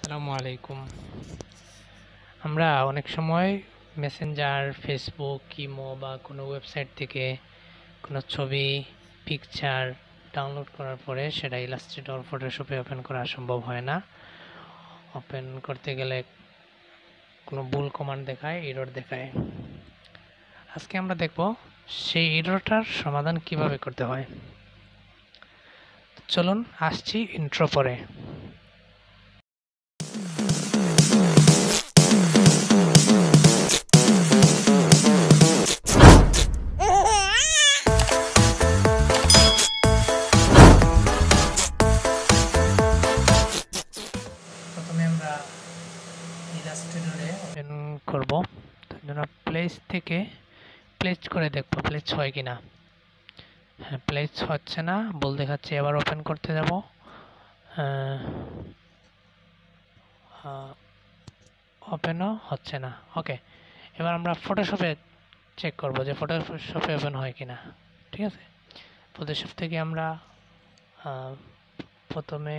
আসসালামু আলাইকুম। আমরা অনেক সময় মেসেঞ্জার, ফেসবুক, ইমো বা কোনো ওয়েবসাইট থেকে কোনো ছবি, পিকচার ডাউনলোড করার পরে সেটা ইলাস্ট্রেটর, ফটোশপে ওপেন করা সম্ভব হয় না। ওপেন করতে গেলে কোনো ভুল কমান্ড দেখায়, এরর দেখায়। আজকে আমরা দেখব সেই এররটার সমাধান কিভাবে করতে হয়। চলুন আসছি ইন্ট্রো পরে। প্রথমে আমরা ইলাস্ট্রেটরে ওপেন করব। তার জন্য প্লেস থেকে প্লেস করে দেখব প্লেস হয় কিনা। হ্যাঁ, প্লেস হচ্ছে না, ভুল দেখাচ্ছে। এবার ওপেন করতে যাব। ওপেনও হচ্ছে না। ওকে, এবার আমরা ফটোশপে চেক করব যে ফটোশপে ওপেন হয় কিনা। ঠিক আছে, ফটোশপ থেকে আমরা প্রথমে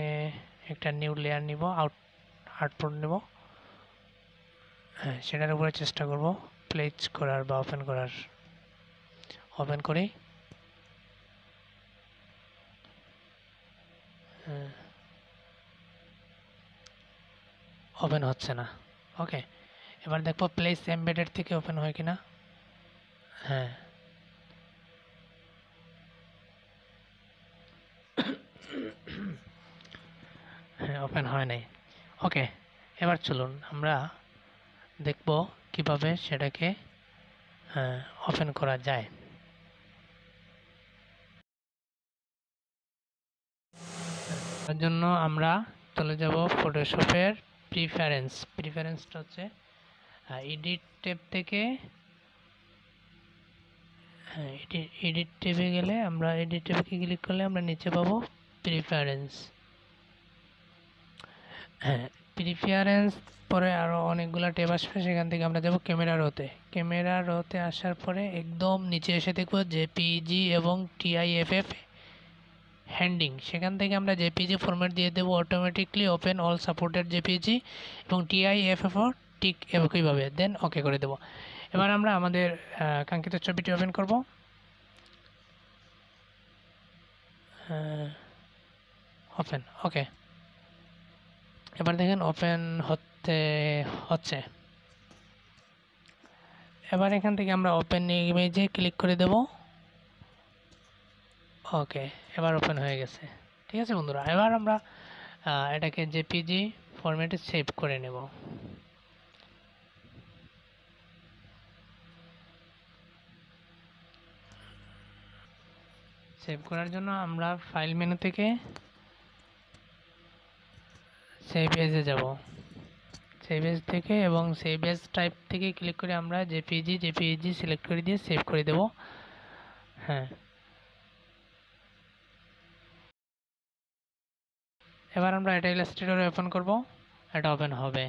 একটা নিউ লেয়ার নিব, আউটপুট নেব। হ্যাঁ, সেটার উপরে চেষ্টা করব প্লেস করার বা ওপেন করার। ওপেন করি। ওপেন হচ্ছে না। ওকে, এবার দেখবো প্লেস এমবেডেড থেকে ওপেন হয় কিনা। হ্যাঁ, হ্যাঁ, ওপেন হয় নাই। ওকে, এবার চলুন আমরা দেখব কিভাবে সেটাকে ওপেন করা যায়। তার জন্য আমরা চলে যাব ফটোশপের প্রিফারেন্সটা হচ্ছে এডিট ট্যাব থেকে। হ্যাঁ, এডিট ট্যাবে গেলে আমরা এডিট ট্যাবে ক্লিক করলে আমরা নিচে পাবো প্রিফারেন্স। হ্যাঁ, প্রিফারেন্স পরে আরও অনেকগুলো ট্যাব আসবে, সেখান থেকে আমরা যাব ক্যামেরা রোতে আসার পরে একদম নিচে এসে দেখব জেপিজি এবং টিআইএফএফ হ্যান্ডিং। সেখান থেকে আমরা জেপিজি ফরম্যাট দিয়ে দেবো automatically open all supported JPG, এবং টিআইএফএফও ঠিক একইভাবে, দেন ওকে করে দেব। এবার আমরা আমাদের কাঙ্ক্ষিত ছবিটি ওপেন করব। ওপেন, ওকে, এবার দেখেন ওপেন হচ্ছে। এবার এখান থেকে আমরা ওপেন ইমেজে ক্লিক করে দেব। ওকে, এবার ওপেন হয়ে গেছে। ঠিক আছে বন্ধুরা, এবার আমরা এটাকে জেপিজি ফরম্যাটে সেভ করে নেব। সেভ করার জন্য আমরা ফাইল মেনু থেকে সেভ এজে যাব। সেভ এজ থেকে এবং সেভ এজ টাইপ থেকে ক্লিক করে আমরা জেপিজি সিলেক্ট করে দিয়ে সেভ করে দেব। হ্যাঁ, এবার আমরা এটা ইলাস্ট্রেটরে ওপেন করব। এটা ওপেন হবে।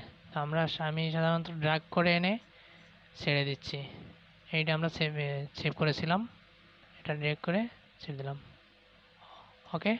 আমি সাধারণত ড্র্যাগ করে এনে ছেড়ে দিচ্ছি। এইটা আমরা সেভ করেছিলাম, এটা ড্র্যাগ করে ছেড়ে দিলাম। ওকে।